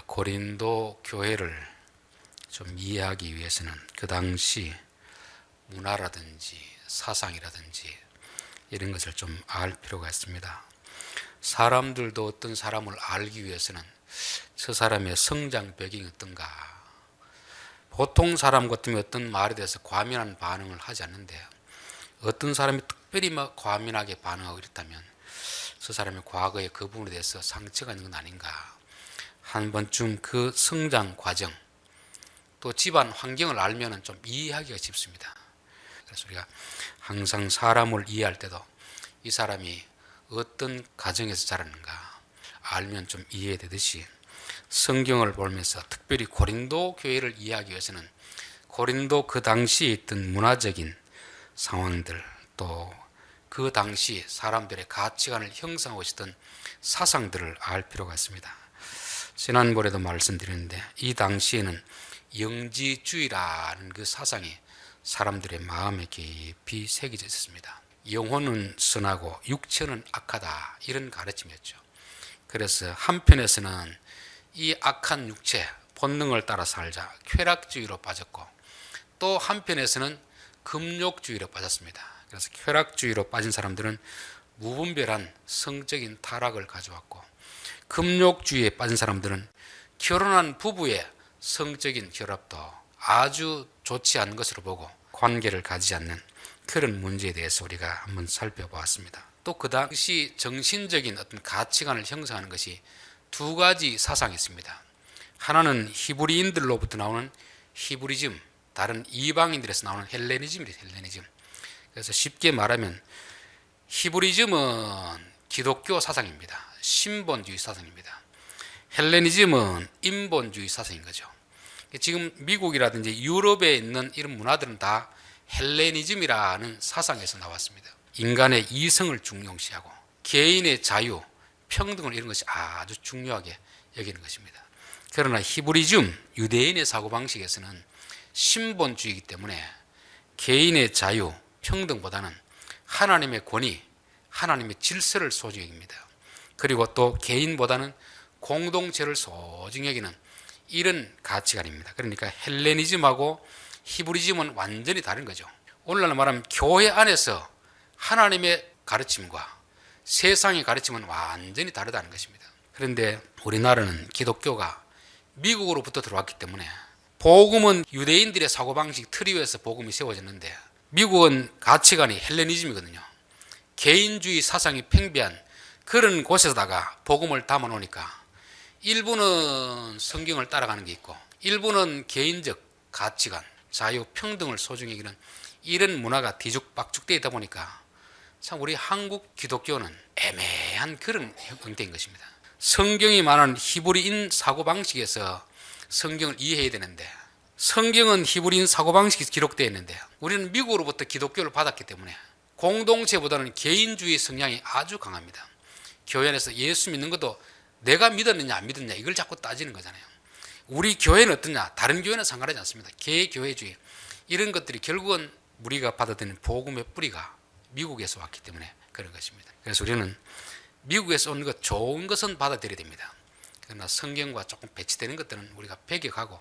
고린도 교회를 좀 이해하기 위해서는 그 당시 문화라든지 사상이라든지 이런 것을 좀 알 필요가 있습니다. 사람들도 어떤 사람을 알기 위해서는 저 사람의 성장 배경이 어떤가. 보통 사람 같으면 어떤 말에 대해서 과민한 반응을 하지 않는데 어떤 사람이 특별히 과민하게 반응하고 이렇다면 저 사람의 과거에 그 부분에 대해서 상처가 있는 건 아닌가. 한 번쯤 그 성장 과정 또 집안 환경을 알면 좀 이해하기가 쉽습니다. 그래서 우리가 항상 사람을 이해할 때도 이 사람이 어떤 가정에서 자랐는가 알면 좀 이해되듯이 성경을 보면서 특별히 고린도 교회를 이해하기 위해서는 고린도 그 당시에 있던 문화적인 상황들 또 그 당시 사람들의 가치관을 형성하고 있었던 사상들을 알 필요가 있습니다. 지난번에도 말씀드렸는데 이 당시에는 영지주의라는 그 사상이 사람들의 마음에 깊이 새겨져 있었습니다. 영혼은 선하고 육체는 악하다 이런 가르침이었죠. 그래서 한편에서는 이 악한 육체 본능을 따라 살자 쾌락주의로 빠졌고 또 한편에서는 금욕주의로 빠졌습니다. 그래서 쾌락주의로 빠진 사람들은 무분별한 성적인 타락을 가져왔고 금욕주의에 빠진 사람들은 결혼한 부부의 성적인 결합도 아주 좋지 않은 것으로 보고 관계를 가지지 않는 그런 문제에 대해서 우리가 한번 살펴보았습니다. 또 그 당시 정신적인 어떤 가치관을 형성하는 것이 두 가지 사상이 있습니다. 하나는 히브리인들로부터 나오는 히브리즘, 다른 이방인들에서 나오는 헬레니즘입니다. 헬레니즘. 그래서 쉽게 말하면 히브리즘은 기독교 사상입니다. 신본주의 사상입니다. 헬레니즘은 인본주의 사상인 거죠. 지금 미국이라든지 유럽에 있는 이런 문화들은 다 헬레니즘이라는 사상에서 나왔습니다. 인간의 이성을 중요시하고 개인의 자유, 평등을 이런 것이 아주 중요하게 여기는 것입니다. 그러나 히브리즘, 유대인의 사고방식에서는 신본주의이기 때문에 개인의 자유, 평등보다는 하나님의 권위, 하나님의 질서를 소중히 여깁니다. 그리고 또 개인보다는 공동체를 소중히 여기는 이런 가치관입니다. 그러니까 헬레니즘하고 히브리즘은 완전히 다른 거죠. 오늘날 말하면 교회 안에서 하나님의 가르침과 세상의 가르침은 완전히 다르다는 것입니다. 그런데 우리나라는 기독교가 미국으로부터 들어왔기 때문에 복음은 유대인들의 사고방식 틀 위에서 복음이 세워졌는데 미국은 가치관이 헬레니즘이거든요. 개인주의 사상이 팽배한 그런 곳에다가 복음을 담아 놓으니까 일부는 성경을 따라가는 게 있고 일부는 개인적 가치관, 자유, 평등을 소중히 여기는 이런 문화가 뒤죽박죽되어 있다 보니까 참 우리 한국 기독교는 애매한 그런 형태인 것입니다. 성경이 말하는 히브리인 사고방식에서 성경을 이해해야 되는데 성경은 히브리인 사고방식이 기록되어 있는데 우리는 미국으로부터 기독교를 받았기 때문에 공동체보다는 개인주의 성향이 아주 강합니다. 교회 안에서 예수 믿는 것도 내가 믿었느냐 안 믿었느냐 이걸 자꾸 따지는 거잖아요. 우리 교회는 어떠냐 다른 교회는 상관하지 않습니다. 개교회주의 이런 것들이 결국은 우리가 받아들이는 복음의 뿌리가 미국에서 왔기 때문에 그런 것입니다. 그래서 우리는 미국에서 온 것 좋은 것은 받아들여야 됩니다. 그러나 성경과 조금 배치되는 것들은 우리가 배격하고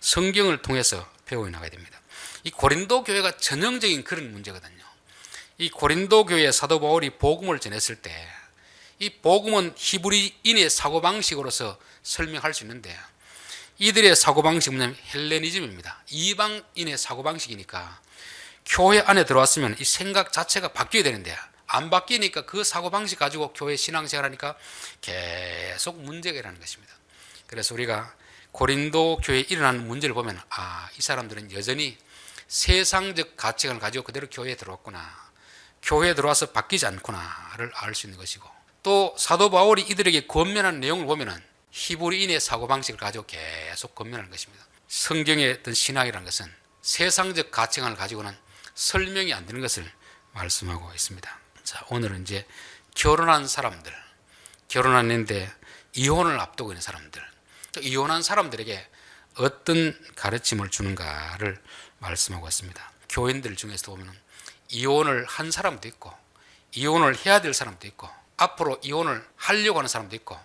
성경을 통해서 배워 나가야 됩니다. 이 고린도 교회가 전형적인 그런 문제거든요. 이 고린도 교회의 사도 바울이 복음을 전했을 때 이 복음은 히브리인의 사고방식으로서 설명할 수 있는데 이들의 사고방식은 뭐냐면 헬레니즘입니다. 이방인의 사고방식이니까 교회 안에 들어왔으면 이 생각 자체가 바뀌어야 되는데 안 바뀌니까 그 사고방식 가지고 교회 신앙생활하니까 계속 문제가 일어나는 것입니다. 그래서 우리가 고린도 교회에 일어나는 문제를 보면 이 사람들은 여전히 세상적 가치관을 가지고 그대로 교회에 들어왔구나, 교회에 들어와서 바뀌지 않구나를 알 수 있는 것이고 또 사도 바울이 이들에게 권면하는 내용을 보면은 히브리인의 사고방식을 가지고 계속 권면하는 것입니다. 성경의 어떤 신학이라는 것은 세상적 가치관을 가지고는 설명이 안 되는 것을 말씀하고 있습니다. 자, 오늘은 이제 결혼한 사람들, 결혼했는데 이혼을 앞두고 있는 사람들, 또 이혼한 사람들에게 어떤 가르침을 주는가를 말씀하고 있습니다. 교인들 중에서도 보면 이혼을 한 사람도 있고 이혼을 해야 될 사람도 있고 앞으로 이혼을 하려고 하는 사람도 있고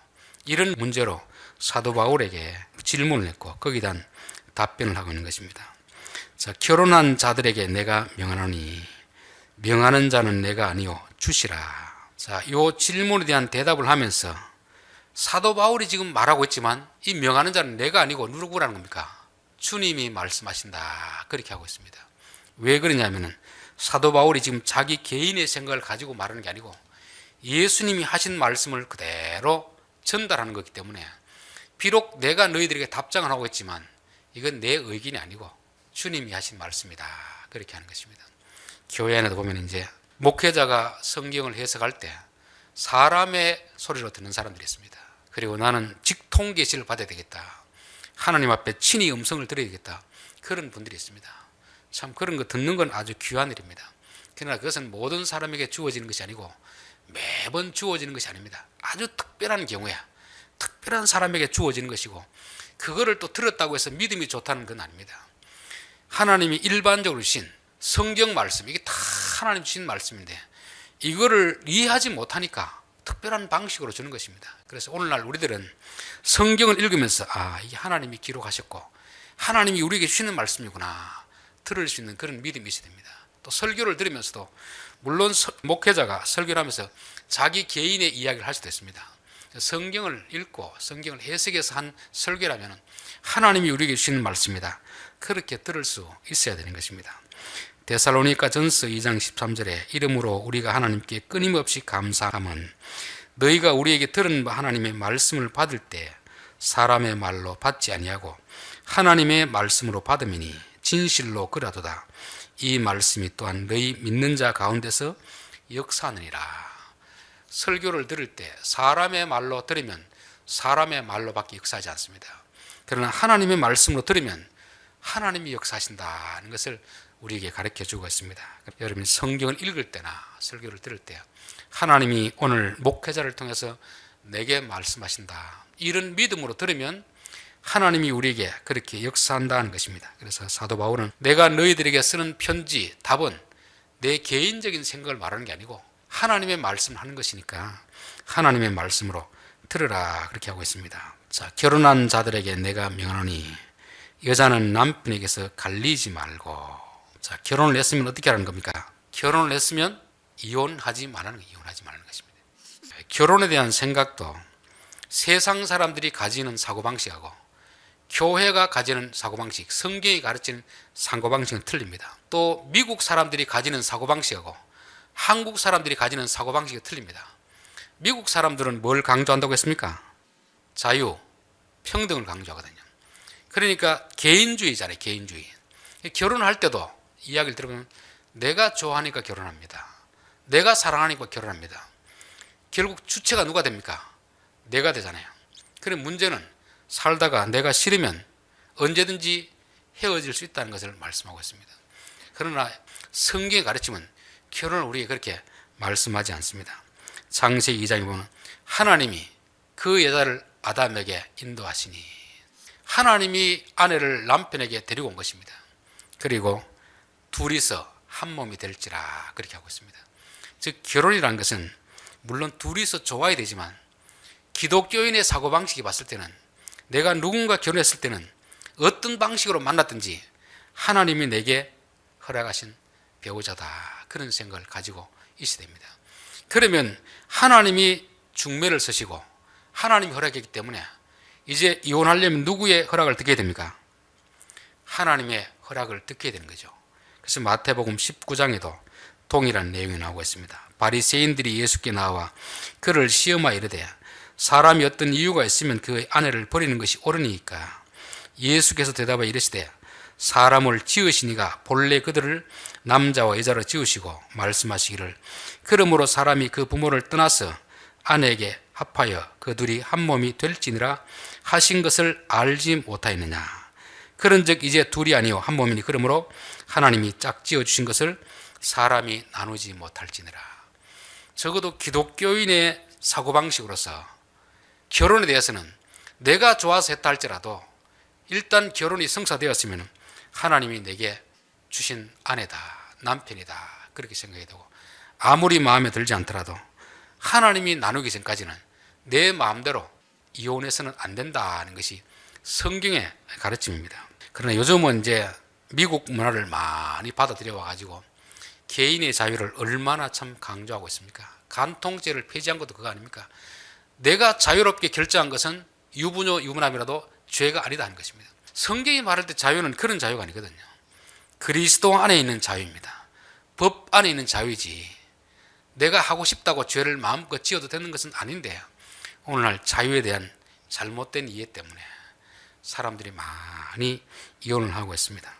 이런 문제로 사도 바울에게 질문을 했고 거기에 대한 답변을 하고 있는 것입니다. 자, 결혼한 자들에게 내가 명하노니 명하는 자는 내가 아니요 주시라. 자, 요 질문에 대한 대답을 하면서 사도 바울이 지금 말하고 있지만 이 명하는 자는 내가 아니고 누구라는 겁니까? 주님이 말씀하신다. 그렇게 하고 있습니다. 왜 그러냐면은 사도 바울이 지금 자기 개인의 생각을 가지고 말하는 게 아니고 예수님이 하신 말씀을 그대로 전달하는 거기 때문에 비록 내가 너희들에게 답장을 하고 있지만 이건 내 의견이 아니고 주님이 하신 말씀이다. 그렇게 하는 것입니다. 교회 안에도 보면 이제 목회자가 성경을 해석할 때 사람의 소리로 듣는 사람들이 있습니다. 그리고 나는 직통 계시를 받아야 되겠다. 하나님 앞에 친히 음성을 들어야 되겠다. 그런 분들이 있습니다. 참 그런 거 듣는 건 아주 귀한 일입니다. 그러나 그것은 모든 사람에게 주어지는 것이 아니고 매번 주어지는 것이 아닙니다. 아주 특별한 경우야. 특별한 사람에게 주어지는 것이고 그거를 또 들었다고 해서 믿음이 좋다는 건 아닙니다. 하나님이 일반적으로 주신 성경 말씀, 이게 다 하나님 주신 말씀인데 이거를 이해하지 못하니까 특별한 방식으로 주는 것입니다. 그래서 오늘날 우리들은 성경을 읽으면서 이게 하나님이 기록하셨고 하나님이 우리에게 주시는 말씀이구나 들을 수 있는 그런 믿음이 있어야 됩니다. 또 설교를 들으면서도 물론 목회자가 설교를 하면서 자기 개인의 이야기를 할 수도 있습니다. 성경을 읽고 성경을 해석해서 한 설교라면 하나님이 우리에게 주시는 말씀이다. 그렇게 들을 수 있어야 되는 것입니다. 데살로니가 전서 2장 13절에 이러므로 우리가 하나님께 끊임없이 감사함은 너희가 우리에게 들은 하나님의 말씀을 받을 때 사람의 말로 받지 아니하고 하나님의 말씀으로 받음이니 진실로 그라도다. 이 말씀이 또한 너희 믿는 자 가운데서 역사하느니라. 설교를 들을 때 사람의 말로 들으면 사람의 말로밖에 역사하지 않습니다. 그러나 하나님의 말씀으로 들으면 하나님이 역사하신다는 것을 우리에게 가르쳐 주고 있습니다. 여러분이 성경을 읽을 때나 설교를 들을 때 하나님이 오늘 목회자를 통해서 내게 말씀하신다. 이런 믿음으로 들으면 하나님이 우리에게 그렇게 역사한다는 것입니다. 그래서 사도 바울은 내가 너희들에게 쓰는 편지, 답은 내 개인적인 생각을 말하는 게 아니고 하나님의 말씀을 하는 것이니까 하나님의 말씀으로 들으라 그렇게 하고 있습니다. 자, 결혼한 자들에게 내가 명하노니 여자는 남편에게서 갈리지 말고. 자, 결혼을 했으면 어떻게 하는 겁니까? 결혼을 했으면 이혼하지 말라는 거예요. 이혼하지 말라는 것입니다. 결혼에 대한 생각도 세상 사람들이 가지는 사고방식하고 교회가 가지는 사고방식, 성경이 가르치는 사고방식은 틀립니다. 또 미국 사람들이 가지는 사고방식하고 한국 사람들이 가지는 사고방식이 틀립니다. 미국 사람들은 뭘 강조한다고 했습니까? 자유, 평등을 강조하거든요. 그러니까 개인주의잖아요. 개인주의. 결혼할 때도 이야기를 들어보면 내가 좋아하니까 결혼합니다. 내가 사랑하니까 결혼합니다. 결국 주체가 누가 됩니까? 내가 되잖아요. 그런데 문제는 살다가 내가 싫으면 언제든지 헤어질 수 있다는 것을 말씀하고 있습니다. 그러나 성경의 가르침은 결혼을 우리에게 그렇게 말씀하지 않습니다. 창세기 2장에 보면 하나님이 그 여자를 아담에게 인도하시니 하나님이 아내를 남편에게 데리고 온 것입니다. 그리고 둘이서 한 몸이 될지라 그렇게 하고 있습니다. 즉 결혼이라는 것은 물론 둘이서 좋아야 되지만 기독교인의 사고방식이 봤을 때는 내가 누군가 결혼했을 때는 어떤 방식으로 만났든지 하나님이 내게 허락하신 배우자다 그런 생각을 가지고 있어야 됩니다. 그러면 하나님이 중매를 서시고 하나님이 허락했기 때문에 이제 이혼하려면 누구의 허락을 듣게 됩니까? 하나님의 허락을 듣게 되는 거죠. 그래서 마태복음 19장에도 동일한 내용이 나오고 있습니다. 바리새인들이 예수께 나와 그를 시험하여 이르되 사람이 어떤 이유가 있으면 그 아내를 버리는 것이 옳으니까 예수께서 대답하여 이르시되 사람을 지으시니가 본래 그들을 남자와 여자로 지으시고 말씀하시기를 그러므로 사람이 그 부모를 떠나서 아내에게 합하여 그 둘이 한 몸이 될지니라 하신 것을 알지 못하였느냐. 그런즉 이제 둘이 아니요 한 몸이니 그러므로 하나님이 짝지어 주신 것을 사람이 나누지 못할지니라. 적어도 기독교인의 사고방식으로서 결혼에 대해서는 내가 좋아서 했다 할지라도 일단 결혼이 성사되었으면 하나님이 내게 주신 아내다, 남편이다 그렇게 생각해야 되고 아무리 마음에 들지 않더라도 하나님이 나누기 전까지는 내 마음대로 이혼해서는 안 된다는 것이 성경의 가르침입니다. 그러나 요즘은 이제 미국 문화를 많이 받아들여 와가지고 개인의 자유를 얼마나 참 강조하고 있습니까? 간통죄를 폐지한 것도 그거 아닙니까? 내가 자유롭게 결정한 것은 유부녀, 유부남이라도 죄가 아니다 하는 것입니다. 성경이 말할 때 자유는 그런 자유가 아니거든요. 그리스도 안에 있는 자유입니다. 법 안에 있는 자유이지 내가 하고 싶다고 죄를 마음껏 지어도 되는 것은 아닌데 오늘날 자유에 대한 잘못된 이해 때문에 사람들이 많이 이혼을 하고 있습니다.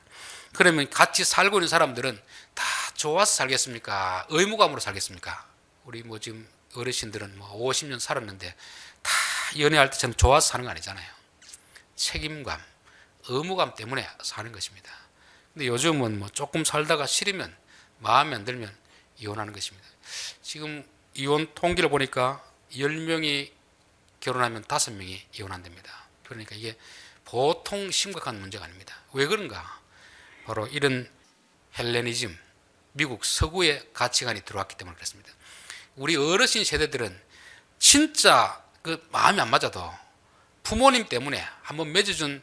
그러면 같이 살고 있는 사람들은 다 좋아서 살겠습니까? 의무감으로 살겠습니까? 우리 뭐 지금 어르신들은 뭐 50년 살았는데 다 연애할 때처럼 좋아서 사는 거 아니잖아요. 책임감, 의무감 때문에 사는 것입니다. 근데 요즘은 뭐 조금 살다가 싫으면 마음에 안 들면 이혼하는 것입니다. 지금 이혼 통계를 보니까 10명이 결혼하면 5명이 이혼한답니다. 그러니까 이게 보통 심각한 문제가 아닙니다. 왜 그런가? 바로 이런 헬레니즘, 미국 서구의 가치관이 들어왔기 때문에 그렇습니다. 우리 어르신 세대들은 진짜 그 마음이 안 맞아도 부모님 때문에 한번 맺어준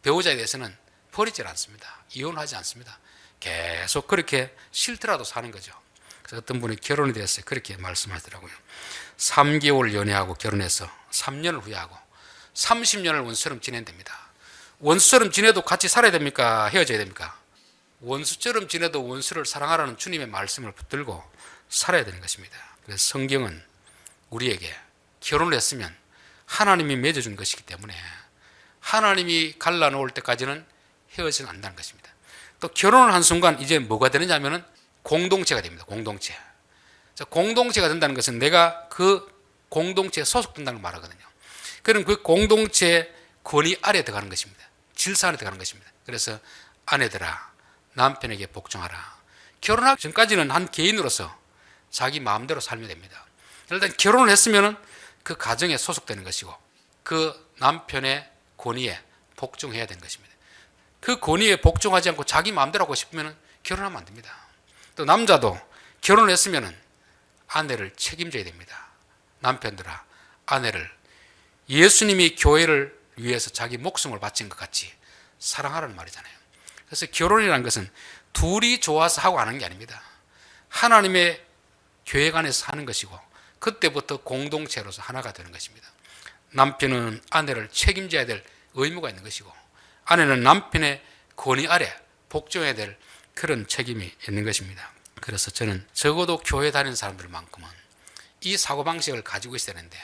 배우자에 대해서는 버리질 않습니다. 이혼하지 않습니다. 계속 그렇게 싫더라도 사는 거죠. 그래서 어떤 분이 결혼이 됐어요. 그렇게 말씀하시더라고요. 3개월 연애하고 결혼해서 3년을 후회하고 30년을 원수처럼 지낸답니다. 원수처럼 지내도 같이 살아야 됩니까? 헤어져야 됩니까? 원수처럼 지내도 원수를 사랑하라는 주님의 말씀을 붙들고 살아야 되는 것입니다. 그래서 성경은 우리에게 결혼을 했으면 하나님이 맺어준 것이기 때문에 하나님이 갈라놓을 때까지는 헤어지면 안 된다는 것입니다. 또 결혼을 한 순간 이제 뭐가 되느냐면은 공동체가 됩니다. 공동체. 공동체가 된다는 것은 내가 그 공동체에 소속된다는 걸 말하거든요. 그럼 그 공동체의 권위 아래에 들어가는 것입니다. 질서 안에 들어가는 것입니다. 그래서 아내들아 남편에게 복종하라. 결혼하기 전까지는 한 개인으로서 자기 마음대로 살면 됩니다. 일단 결혼을 했으면 그 가정에 소속되는 것이고 그 남편의 권위에 복종해야 되는 것입니다. 그 권위에 복종하지 않고 자기 마음대로 하고 싶으면 결혼하면 안 됩니다. 또 남자도 결혼을 했으면 아내를 책임져야 됩니다. 남편들아 아내를 예수님이 교회를 위해서 자기 목숨을 바친 것 같이 사랑하라는 말이잖아요. 그래서 결혼이라는 것은 둘이 좋아서 하고 하는 게 아닙니다. 하나님의 계획 안에서 하는 것이고 그때부터 공동체로서 하나가 되는 것입니다. 남편은 아내를 책임져야 될 의무가 있는 것이고 아내는 남편의 권위 아래 복종해야 될 그런 책임이 있는 것입니다. 그래서 저는 적어도 교회 다니는 사람들만큼은 이 사고방식을 가지고 있어야 되는데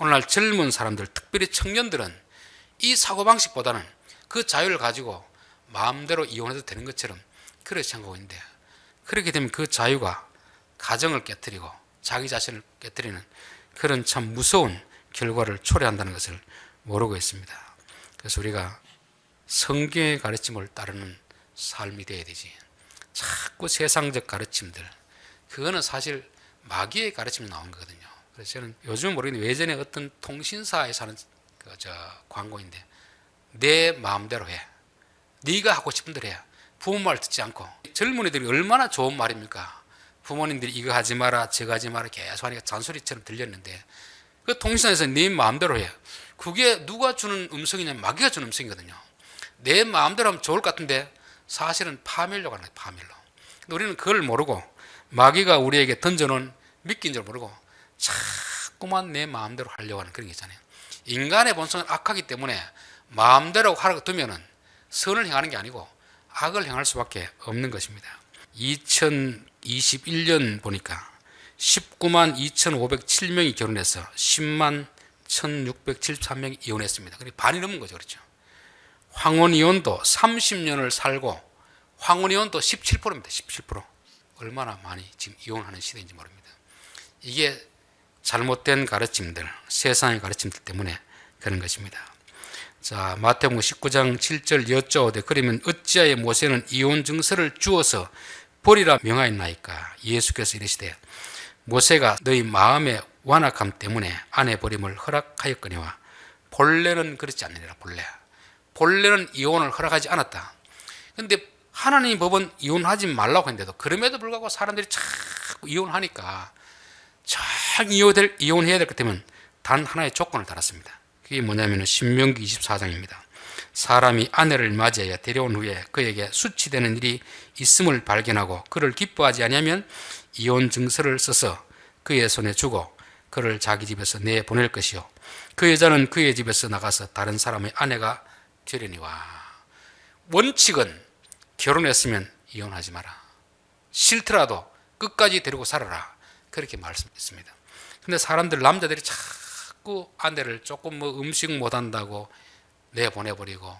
오늘날 젊은 사람들 특별히 청년들은 이 사고방식보다는 그 자유를 가지고 마음대로 이혼해도 되는 것처럼 그렇게 생각하고 있는데 그렇게 되면 그 자유가 가정을 깨뜨리고 자기 자신을 깨뜨리는 그런 참 무서운 결과를 초래한다는 것을 모르고 있습니다. 그래서 우리가 성경의 가르침을 따르는 삶이 되어야 되지. 자꾸 세상적 가르침들 그거는 사실 마귀의 가르침이 나온 거거든요. 그래서 저는 요즘 모르겠는데 예전에 어떤 통신사에서 하는 광고인데 내 마음대로 해. 네가 하고 싶은 대로 해. 부모 말 듣지 않고. 젊은이들이 얼마나 좋은 말입니까? 부모님들이 이거 하지 마라 저거 하지 마라 계속 하니까 잔소리처럼 들렸는데 그 통신사에서 네 마음대로 해. 그게 누가 주는 음성이냐면 마귀가 주는 음성이거든요. 내 마음대로 하면 좋을 것 같은데 사실은 파멸로 가는 거예요. 파멸로. 근데 우리는 그걸 모르고 마귀가 우리에게 던져놓은 미끼인 줄 모르고 자꾸만 내 마음대로 하려고 하는 그런 게 있잖아요. 인간의 본성은 악하기 때문에 마음대로 하라고 두면은 선을 행하는 게 아니고 악을 행할 수밖에 없는 것입니다. 2021년 보니까 19만 2,507명이 결혼해서 10만 1,673명이 이혼했습니다. 그러니까 반이 넘은 거죠. 그렇죠. 황혼이혼도 30년을 살고 황혼이혼도 17%입니다. 17%. 얼마나 많이 지금 이혼하는 시대인지 모릅니다. 이게 잘못된 가르침들, 세상의 가르침들 때문에 그런 것입니다. 자, 마태복음 19장 7절 여쭤오되 그러면 어찌하여 모세는 이혼 증서를 주어서 버리라 명하였나이까? 예수께서 이르시되 모세가 너희 마음의 완악함 때문에 아내 버림을 허락하였거니와 본래는 그렇지 않느니라. 본래는 이혼을 허락하지 않았다. 그런데 하나님 법은 이혼하지 말라고 했는데도 그럼에도 불구하고 사람들이 자꾸 이혼하니까 참 이혼해야 될 것 때문에 단 하나의 조건을 달았습니다. 그게 뭐냐면 신명기 24장입니다. 사람이 아내를 맞이하여 데려온 후에 그에게 수치되는 일이 있음을 발견하고 그를 기뻐하지 아니하면 이혼 증서를 써서 그의 손에 주고 그를 자기 집에서 내보낼 것이요 그 여자는 그의 집에서 나가서 다른 사람의 아내가 되려니와. 원칙은 결혼했으면 이혼하지 마라. 싫더라도 끝까지 데리고 살아라. 그렇게 말씀했습니다. 근데 사람들, 남자들이 자꾸 아내를 조금 음식 못한다고 내보내버리고,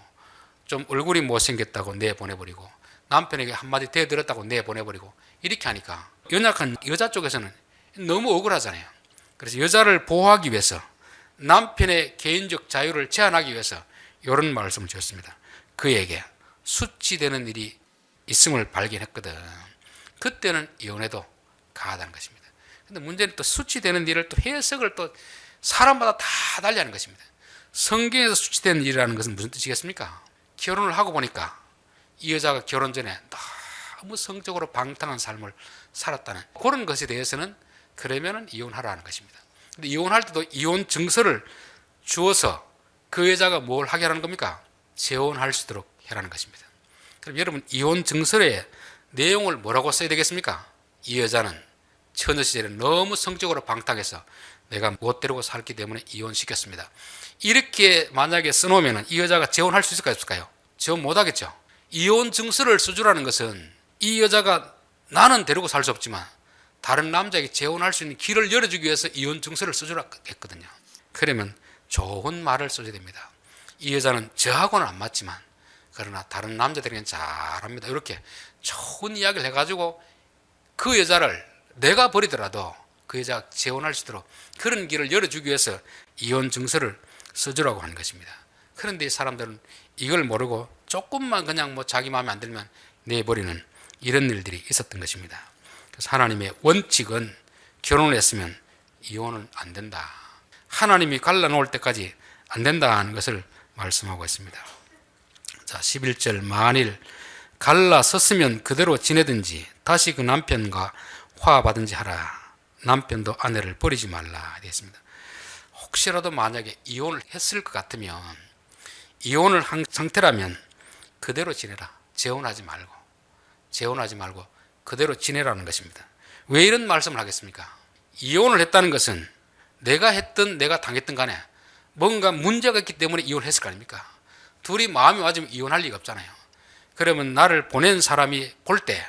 좀 얼굴이 못생겼다고 내보내버리고, 남편에게 한마디 대들었다고 내보내버리고, 이렇게 하니까 연약한 여자 쪽에서는 너무 억울하잖아요. 그래서 여자를 보호하기 위해서, 남편의 개인적 자유를 제한하기 위해서 이런 말씀을 주셨습니다. 그에게 수치되는 일이 있음을 발견했거든. 그때는 이혼해도 가하다는 것입니다. 근데 문제는 또 수치되는 일을 또 해석을 또 사람마다 다 달리하는 것입니다. 성경에서 수치되는 일이라는 것은 무슨 뜻이겠습니까? 결혼을 하고 보니까 이 여자가 결혼 전에 너무 성적으로 방탕한 삶을 살았다는 그런 것에 대해서는 그러면은 이혼하라는 것입니다. 근데 이혼할 때도 이혼 증서를 주어서 그 여자가 뭘 하게 하라는 겁니까? 재혼할 수 있도록 하라는 것입니다. 그럼 여러분, 이혼 증서의 내용을 뭐라고 써야 되겠습니까? 이 여자는 처녀 시절에 너무 성적으로 방탕해서 내가 못 데리고 살기 때문에 이혼시켰습니다. 이렇게 만약에 써놓으면 이 여자가 재혼할 수 있을까요? 없을까요? 재혼 못하겠죠. 이혼 증서를 써주라는 것은 이 여자가 나는 데리고 살 수 없지만 다른 남자에게 재혼할 수 있는 길을 열어주기 위해서 이혼 증서를 써주라 했거든요. 그러면 좋은 말을 써줘야 됩니다. 이 여자는 저하고는 안 맞지만 그러나 다른 남자들에게는 잘합니다. 이렇게 좋은 이야기를 해가지고 그 여자를 내가 버리더라도 그 여자가 재혼할 수 있도록 그런 길을 열어주기 위해서 이혼 증서를 써주라고 하는 것입니다. 그런데 이 사람들은 이걸 모르고 조금만 그냥 자기 마음에 안 들면 내버리는 이런 일들이 있었던 것입니다. 그래서 하나님의 원칙은 결혼을 했으면 이혼은 안 된다. 하나님이 갈라놓을 때까지 안 된다는 것을 말씀하고 있습니다. 자, 11절, 만일 갈라섰으면 그대로 지내든지 다시 그 남편과 화받은지 하라. 남편도 아내를 버리지 말라 되었습니다. 혹시라도 만약에 이혼을 했을 것 같으면, 이혼을 한 상태라면 그대로 지내라. 재혼하지 말고 그대로 지내라는 것입니다. 왜 이런 말씀을 하겠습니까? 이혼을 했다는 것은 내가 했든 내가 당했든 간에 뭔가 문제가 있기 때문에 이혼을 했을 거 아닙니까? 둘이 마음이 맞으면 이혼할 리가 없잖아요. 그러면 나를 보낸 사람이 볼 때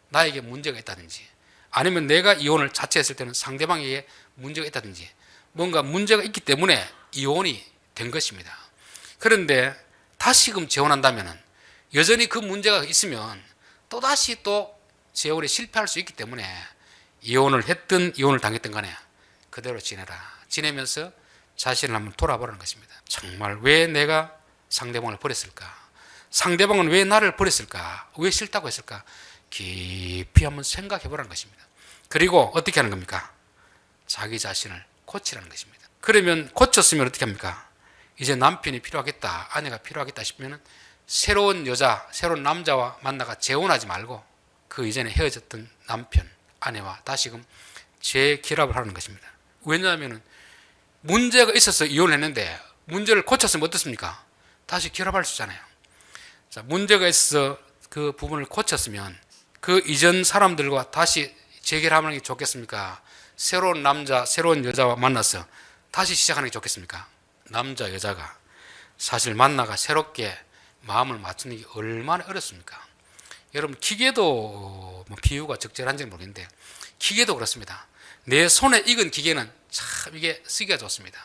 나에게 문제가 있다든지, 아니면 내가 이혼을 자체했을 때는 상대방에게 문제가 있다든지 뭔가 문제가 있기 때문에 이혼이 된 것입니다. 그런데 다시금 재혼한다면 여전히 그 문제가 있으면 또다시 또 재혼에 실패할 수 있기 때문에 이혼을 했든 이혼을 당했든 간에 그대로 지내면서 자신을 한번 돌아보라는 것입니다. 정말 왜 내가 상대방을 버렸을까? 상대방은 왜 나를 버렸을까? 왜 싫다고 했을까? 깊이 한번 생각해 보라는 것입니다. 그리고 어떻게 하는 겁니까? 자기 자신을 고치라는 것입니다. 그러면 고쳤으면 어떻게 합니까? 이제 남편이 필요하겠다, 아내가 필요하겠다 싶으면 새로운 여자, 새로운 남자와 만나가 재혼하지 말고 그 이전에 헤어졌던 남편, 아내와 다시금 재결합을 하는 것입니다. 왜냐하면 문제가 있어서 이혼을 했는데 문제를 고쳤으면 어떻습니까? 다시 결합할 수 있잖아요. 자, 문제가 있어서 그 부분을 고쳤으면 그 이전 사람들과 다시 재결합하는 게 좋겠습니까? 새로운 남자, 새로운 여자와 만나서 다시 시작하는 게 좋겠습니까? 남자, 여자가 사실 만나가 새롭게 마음을 맞추는 게 얼마나 어렵습니까? 여러분, 기계도 비유가 적절한지는 모르겠는데 기계도 그렇습니다. 내 손에 익은 기계는 참 이게 쓰기가 좋습니다.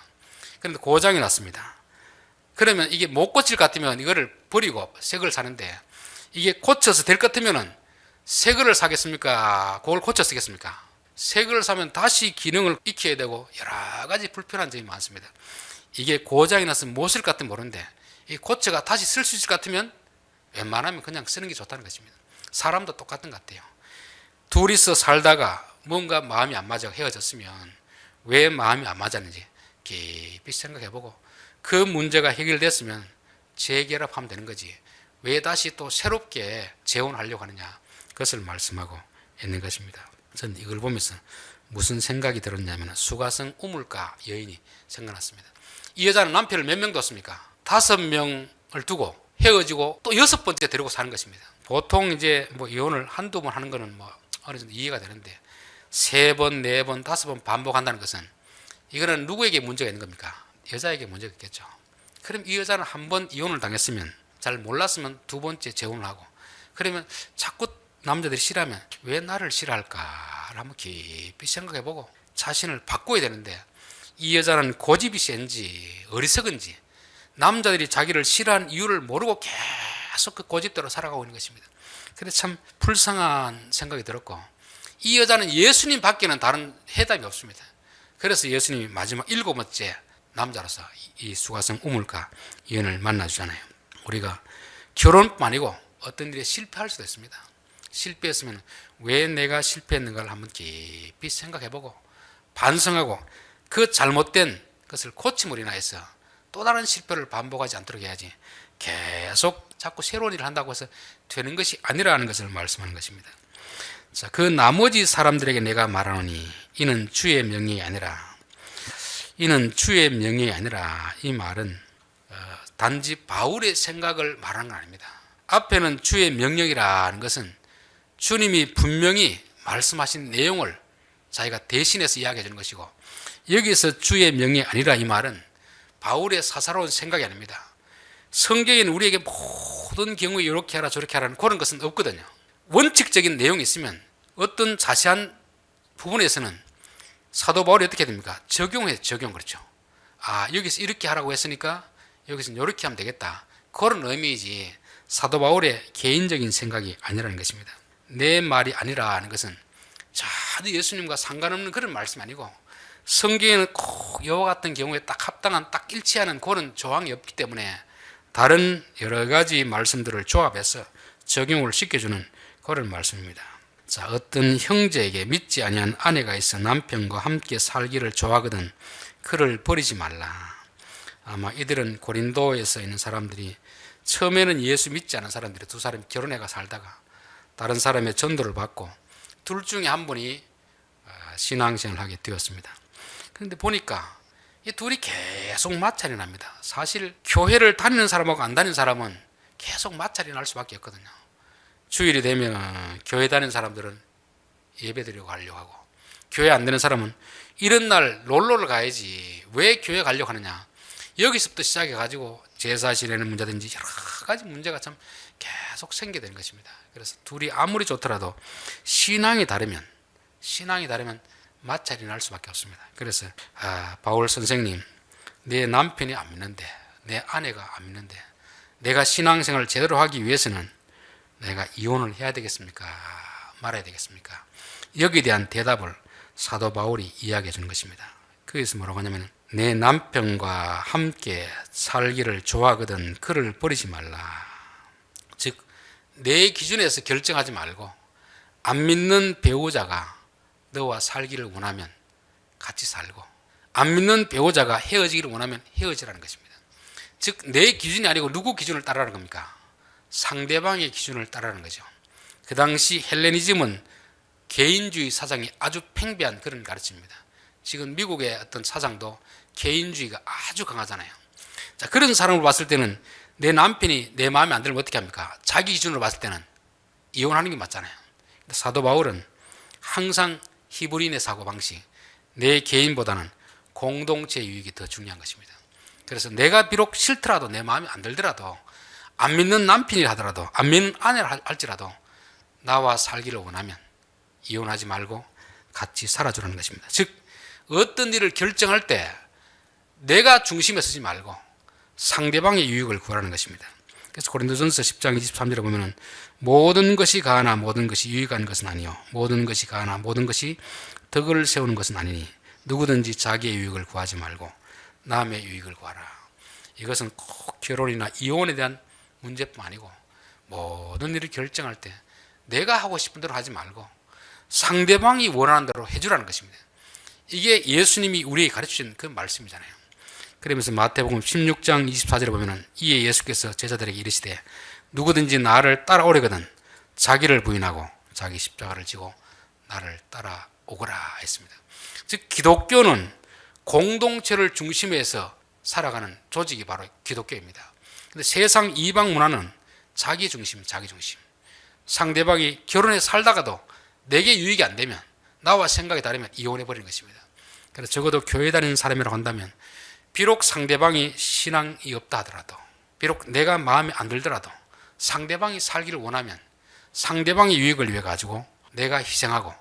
그런데 고장이 났습니다. 그러면 이게 못 고칠 것 같으면 이거를 버리고 새 걸 사는데, 이게 고쳐서 될 것 같으면 새 거를 사겠습니까? 그걸 고쳐 쓰겠습니까? 새 거를 사면 다시 기능을 익혀야 되고 여러 가지 불편한 점이 많습니다. 이게 고장이 났으면 못 쓸 것 같으면 모르는데 이 고쳐가 다시 쓸 수 있을 것 같으면 웬만하면 그냥 쓰는 게 좋다는 것입니다. 사람도 똑같은 것 같아요. 둘이서 살다가 뭔가 마음이 안 맞아 헤어졌으면 왜 마음이 안 맞았는지 깊이 생각해보고 그 문제가 해결됐으면 재결합하면 되는 거지, 왜 다시 또 새롭게 재혼하려고 하느냐, 그것을 말씀하고 있는 것입니다. 저는 이걸 보면서 무슨 생각이 들었냐면 수가성 우물가 여인이 생각났습니다. 이 여자는 남편을 몇 명 뒀습니까? 5명을 두고 헤어지고 또 6번째 데리고 사는 것입니다. 보통 이제 뭐 이혼을 한두 번 하는 거는 뭐 어느 정도 이해가 되는데 3번, 4번, 5번 반복한다는 것은 이거는 누구에게 문제가 있는 겁니까? 여자에게 문제가 있겠죠. 그럼 이 여자는 한 번 이혼을 당했으면, 잘 몰랐으면 2번째 재혼을 하고, 그러면 자꾸 남자들이 싫어하면 왜 나를 싫어할까를 한번 깊이 생각해보고 자신을 바꿔야 되는데, 이 여자는 고집이 센지 어리석은지 남자들이 자기를 싫어하는 이유를 모르고 계속 그 고집대로 살아가고 있는 것입니다. 그래서 참 불쌍한 생각이 들었고, 이 여자는 예수님 밖에는 다른 해답이 없습니다. 그래서 예수님이 마지막 7번째 남자로서 이 수가성 우물가 여인을 만나주잖아요. 우리가 결혼뿐 아니고 어떤 일에 실패할 수도 있습니다. 실패했으면 왜 내가 실패했는가를 한번 깊이 생각해보고 반성하고 그 잘못된 것을 고침을 인하여서 또 다른 실패를 반복하지 않도록 해야지, 계속 자꾸 새로운 일을 한다고 해서 되는 것이 아니라는 것을 말씀하는 것입니다. 자, 그 나머지 사람들에게 내가 말하노니 이는 주의 명령이 아니라, 이는 주의 명령이 아니라, 이 말은 단지 바울의 생각을 말하는 건 아닙니다. 앞에는 주의 명령이라는 것은 주님이 분명히 말씀하신 내용을 자기가 대신해서 이야기해 주는 것이고, 여기서 주의 명령이 아니라 이 말은 바울의 사사로운 생각이 아닙니다. 성경에는 우리에게 모든 경우에 이렇게 하라 저렇게 하라는 그런 것은 없거든요. 원칙적인 내용이 있으면 어떤 자세한 부분에서는 사도 바울이 어떻게 됩니까? 적용. 그렇죠. 아, 여기서 이렇게 하라고 했으니까 여기서는 이렇게 하면 되겠다, 그런 의미이지 사도 바울의 개인적인 생각이 아니라는 것입니다. 내 말이 아니라는 것은 전혀 예수님과 상관없는 그런 말씀이 아니고, 성경에는 꼭 이와 같은 경우에 딱 합당한, 딱 일치하는 그런 조항이 없기 때문에 다른 여러 가지 말씀들을 조합해서 적용을 시켜주는 그런 말씀입니다. 자, 어떤 형제에게 믿지 아니한 아내가 있어 남편과 함께 살기를 좋아하거든 그를 버리지 말라. 아마 이들은 고린도에서 있는 사람들이, 처음에는 예수 믿지 않은 사람들이 두 사람이 결혼해가 살다가 다른 사람의 전도를 받고 둘 중에 한 분이 신앙생활을 하게 되었습니다. 그런데 보니까 이 둘이 계속 마찰이 납니다. 사실 교회를 다니는 사람하고 안 다니는 사람은 계속 마찰이 날 수밖에 없거든요. 주일이 되면 교회 다니는 사람들은 예배 드리고 가려고 하고, 교회 안 되는 사람은 이런 날 놀러를 가야지 왜 교회 가려고 하느냐, 여기서부터 시작해가지고 제사 지내는 문제든지 여러 가지 문제가 참 계속 생기게 되는 것입니다. 그래서 둘이 아무리 좋더라도 신앙이 다르면 마찰이 날 수밖에 없습니다. 그래서 바울 선생님, 내 남편이 안 믿는데, 내 아내가 안 믿는데 내가 신앙생활을 제대로 하기 위해서는 내가 이혼을 해야 되겠습니까? 말아야 되겠습니까? 여기에 대한 대답을 사도 바울이 이야기해 주는 것입니다. 거기서 뭐라고 하냐면, 내 남편과 함께 살기를 좋아하거든 그를 버리지 말라. 즉, 내 기준에서 결정하지 말고 안 믿는 배우자가 너와 살기를 원하면 같이 살고, 안 믿는 배우자가 헤어지기를 원하면 헤어지라는 것입니다. 즉, 내 기준이 아니고 누구 기준을 따르라는 겁니까? 상대방의 기준을 따르라는 거죠. 그 당시 헬레니즘은 개인주의 사상이 아주 팽배한 그런 가르침입니다. 지금 미국의 어떤 사상도 개인주의가 아주 강하잖아요. 자, 그런 사람을 봤을 때는 내 남편이 내 마음에 안 들면 어떻게 합니까? 자기 기준으로 봤을 때는 이혼하는 게 맞잖아요. 사도 바울은 항상 히브리인의 사고방식, 내 개인보다는 공동체 유익이 더 중요한 것입니다. 그래서 내가 비록 싫더라도, 내 마음에 안 들더라도, 안 믿는 남편이라 하더라도, 안 믿는 아내라 할지라도 나와 살기를 원하면 이혼하지 말고 같이 살아주라는 것입니다. 즉, 어떤 일을 결정할 때 내가 중심에 서지 말고 상대방의 유익을 구하라는 것입니다. 그래서 고린도전서 10장 23절에 보면은 모든 것이 가하나 모든 것이 유익한 것은 아니요 모든 것이 가하나 모든 것이 덕을 세우는 것은 아니니 누구든지 자기의 유익을 구하지 말고 남의 유익을 구하라. 이것은 꼭 결혼이나 이혼에 대한 문제뿐 아니고 모든 일을 결정할 때 내가 하고 싶은 대로 하지 말고 상대방이 원하는 대로 해주라는 것입니다. 이게 예수님이 우리에게 가르치신 그 말씀이잖아요. 그러면서 마태복음 16장 24절에 보면은 이에 예수께서 제자들에게 이르시되 누구든지 나를 따라오려거든 자기를 부인하고 자기 십자가를 지고 나를 따라오거라 했습니다. 즉, 기독교는 공동체를 중심에 해서 살아가는 조직이 바로 기독교입니다. 근데 세상 이방 문화는 자기 중심. 상대방이 결혼해 살다가도 내게 유익이 안 되면, 나와 생각이 다르면 이혼해 버리는 것입니다. 그래서 적어도 교회 다니는 사람이라고 한다면, 비록 상대방이 신앙이 없다 하더라도, 비록 내가 마음에 안 들더라도 상대방이 살기를 원하면 상대방의 유익을 위해 가지고 내가 희생하고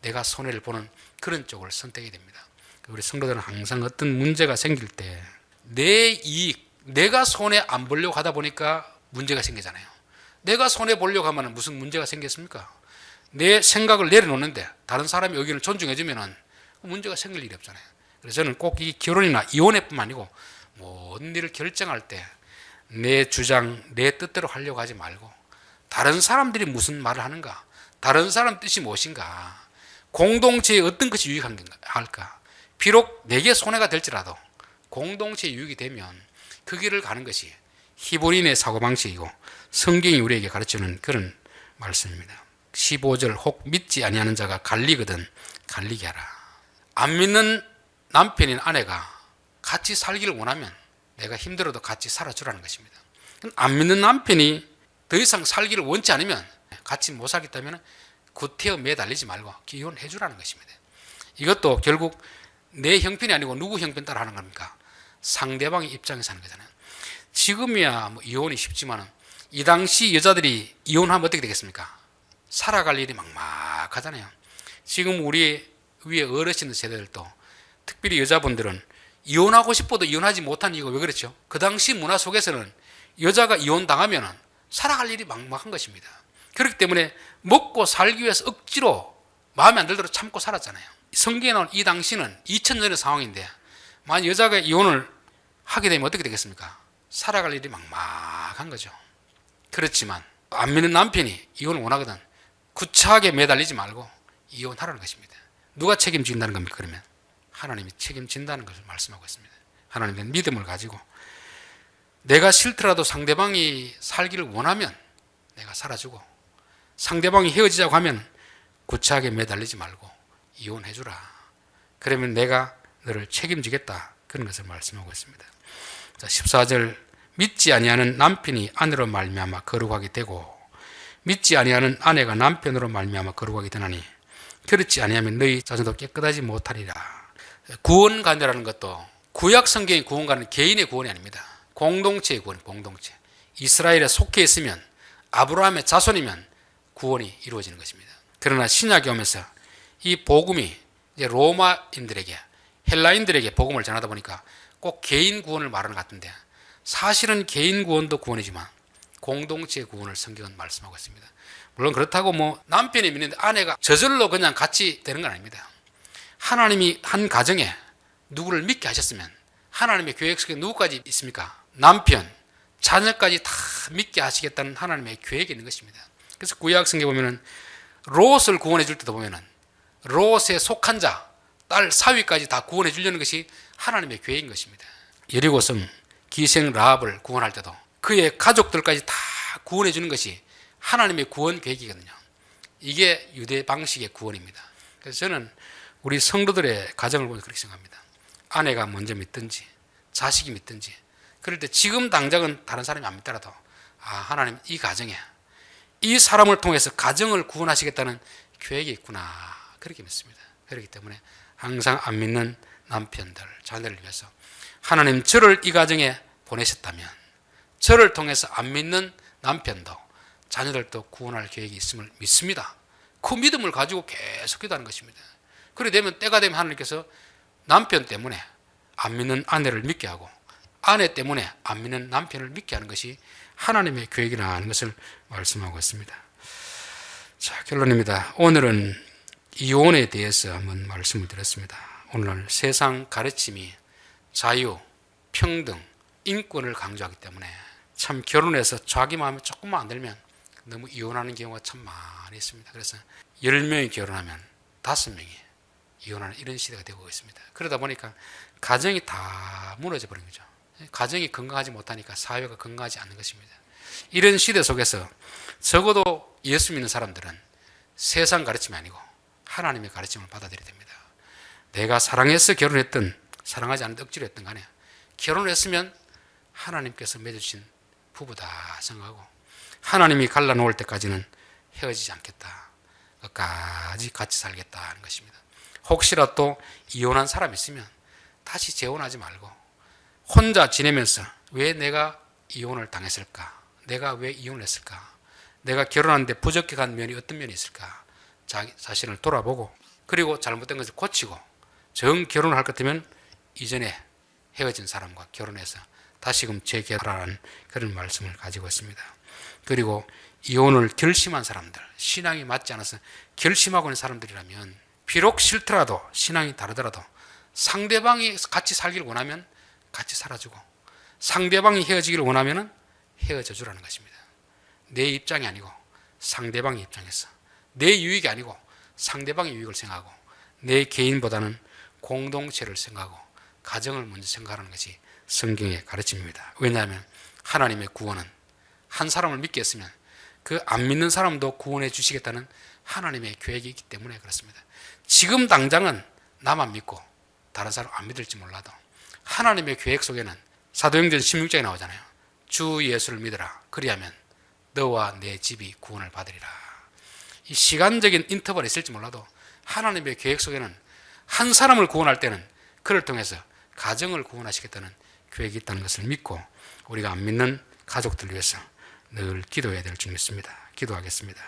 내가 손해를 보는 그런 쪽을 선택해야 됩니다. 우리 성도들은 항상 어떤 문제가 생길 때 내 이익, 내가 손해 안 보려고 하다 보니까 문제가 생기잖아요. 내가 손해 보려고 하면 무슨 문제가 생겼습니까? 내 생각을 내려놓는데 다른 사람의 의견을 존중해주면 문제가 생길 일이 없잖아요. 그래서 저는 꼭 이 결혼이나 이혼의 뿐만 아니고 모든 일을 결정할 때 내 주장, 내 뜻대로 하려고 하지 말고 다른 사람들이 무슨 말을 하는가, 다른 사람 뜻이 무엇인가, 공동체에 어떤 것이 유익할까, 비록 내게 손해가 될지라도 공동체에 유익이 되면 그 길을 가는 것이 히브리인의 사고방식이고 성경이 우리에게 가르치는 그런 말씀입니다. 15절 혹 믿지 아니하는 자가 갈리거든 갈리게 하라. 안 믿는 남편인 아내가 같이 살기를 원하면 내가 힘들어도 같이 살아주라는 것입니다. 안 믿는 남편이 더 이상 살기를 원치 않으면, 같이 못 살겠다면 구태여 매달리지 말고 이혼해 주라는 것입니다. 이것도 결국 내 형편이 아니고 누구 형편 따라 하는 겁니까? 상대방의 입장에서 하는 거잖아요. 지금이야 뭐 이혼이 쉽지만 이 당시 여자들이 이혼하면 어떻게 되겠습니까? 살아갈 일이 막막하잖아요. 지금 우리 위에 어르신 세대들도, 특별히 여자분들은 이혼하고 싶어도 이혼하지 못한 이유가 왜 그렇죠? 그 당시 문화 속에서는 여자가 이혼당하면 살아갈 일이 막막한 것입니다. 그렇기 때문에 먹고 살기 위해서 억지로 마음에 안 들도록 참고 살았잖아요. 성경에 나온 이 당시는 2000년의 상황인데, 만약 여자가 이혼을 하게 되면 어떻게 되겠습니까? 살아갈 일이 막막한 거죠. 그렇지만 안 믿는 남편이 이혼을 원하거든 구차하게 매달리지 말고 이혼하라는 것입니다. 누가 책임진다는 겁니까? 그러면 하나님이 책임진다는 것을 말씀하고 있습니다. 하나님의 믿음을 가지고 내가 싫더라도 상대방이 살기를 원하면 내가 살아주고, 상대방이 헤어지자고 하면 구차하게 매달리지 말고 이혼해주라. 그러면 내가 너를 책임지겠다. 그런 것을 말씀하고 있습니다. 자, 14절 믿지 아니하는 남편이 아내로 말미암아 거룩하게 되고 믿지 아니하는 아내가 남편으로 말미암아 거룩하게 되나니 그렇지 아니하면 너희 자손도 깨끗하지 못하리라. 구원관이라는 것도 구약 성경의 구원관은 개인의 구원이 아닙니다. 공동체의 구원, 공동체. 이스라엘에 속해 있으면, 아브라함의 자손이면 구원이 이루어지는 것입니다. 그러나 신약에 오면서 이 복음이 이제 로마인들에게, 헬라인들에게 복음을 전하다 보니까 꼭 개인 구원을 말하는 것 같은데, 사실은 개인 구원도 구원이지만 공동체의 구원을 성경은 말씀하고 있습니다. 물론 그렇다고 뭐 남편이 믿는데 아내가 저절로 그냥 같이 되는 건 아닙니다. 하나님이 한 가정에 누구를 믿게 하셨으면 하나님의 계획 속에 누구까지 있습니까? 남편, 자녀까지 다 믿게 하시겠다는 하나님의 계획이 있는 것입니다. 그래서 구약 성경에 보면은 롯을 구원해 줄 때도 보면은 롯에 속한 자, 딸 사위까지 다 구원해 주려는 것이 하나님의 계획인 것입니다. 여리고성 기생 라합을 구원할 때도 그의 가족들까지 다 구원해 주는 것이 하나님의 구원 계획이거든요. 이게 유대 방식의 구원입니다. 그래서 저는 우리 성도들의 가정을 보면 그렇게 생각합니다. 아내가 먼저 믿든지 자식이 믿든지, 그럴 때 지금 당장은 다른 사람이 안 믿더라도 하나님 이 가정에 이 사람을 통해서 가정을 구원하시겠다는 계획이 있구나, 그렇게 믿습니다. 그렇기 때문에 항상 안 믿는 남편들, 자녀를 위해서 하나님 저를 이 가정에 보내셨다면 저를 통해서 안 믿는 남편도 자녀들도 구원할 계획이 있음을 믿습니다. 그 믿음을 가지고 계속 기도하는 것입니다. 그래 되면 때가 되면 하나님께서 남편 때문에 안 믿는 아내를 믿게 하고 아내 때문에 안 믿는 남편을 믿게 하는 것이 하나님의 계획이라는 것을 말씀하고 있습니다. 자, 결론입니다. 오늘은 이혼에 대해서 한번 말씀을 드렸습니다. 오늘 세상 가르침이 자유, 평등, 인권을 강조하기 때문에 참 결혼해서 자기 마음에 조금만 안 들면 너무 이혼하는 경우가 참 많이 있습니다. 그래서 10명이 결혼하면 5명이 이혼하는 이런 시대가 되고 있습니다. 그러다 보니까 가정이 다 무너져 버린 거죠. 가정이 건강하지 못하니까 사회가 건강하지 않는 것입니다. 이런 시대 속에서 적어도 예수 믿는 사람들은 세상 가르침이 아니고 하나님의 가르침을 받아들여야 됩니다. 내가 사랑해서 결혼했든 사랑하지 않는데 억지로 했든 간에 결혼했으면 하나님께서 맺어주신 부부다 생각하고 하나님이 갈라놓을 때까지는 헤어지지 않겠다. 끝까지 같이 살겠다 하는 것입니다. 혹시라도 이혼한 사람이 있으면 다시 재혼하지 말고 혼자 지내면서 왜 내가 이혼을 당했을까? 내가 왜 이혼을 했을까? 내가 결혼하는데 부적격한 면이 어떤 면이 있을까? 자신을 돌아보고 그리고 잘못된 것을 고치고 정 결혼을 할 것 같으면 이전에 헤어진 사람과 결혼해서 다시금 재결합하라는 그런 말씀을 가지고 있습니다. 그리고 이혼을 결심한 사람들, 신앙이 맞지 않아서 결심하고 있는 사람들이라면 비록 싫더라도 신앙이 다르더라도 상대방이 같이 살기를 원하면 같이 살아주고 상대방이 헤어지기를 원하면 헤어져 주라는 것입니다. 내 입장이 아니고 상대방의 입장에서 내 유익이 아니고 상대방의 유익을 생각하고 내 개인보다는 공동체를 생각하고 가정을 먼저 생각하는 것이 성경의 가르침입니다. 왜냐하면 하나님의 구원은 한 사람을 믿게 했으면 그 안 믿는 사람도 구원해 주시겠다는 하나님의 계획이 있기 때문에 그렇습니다. 지금 당장은 나만 믿고 다른 사람 안 믿을지 몰라도 하나님의 계획 속에는 사도행전 16장에 나오잖아요. 주 예수를 믿으라. 그리하면 너와 내 집이 구원을 받으리라. 이 시간적인 인터벌이 있을지 몰라도 하나님의 계획 속에는 한 사람을 구원할 때는 그를 통해서 가정을 구원하시겠다는 계획이 있다는 것을 믿고 우리가 안 믿는 가족들 위해서 늘 기도해야 될 줄 믿습니다. 기도하겠습니다.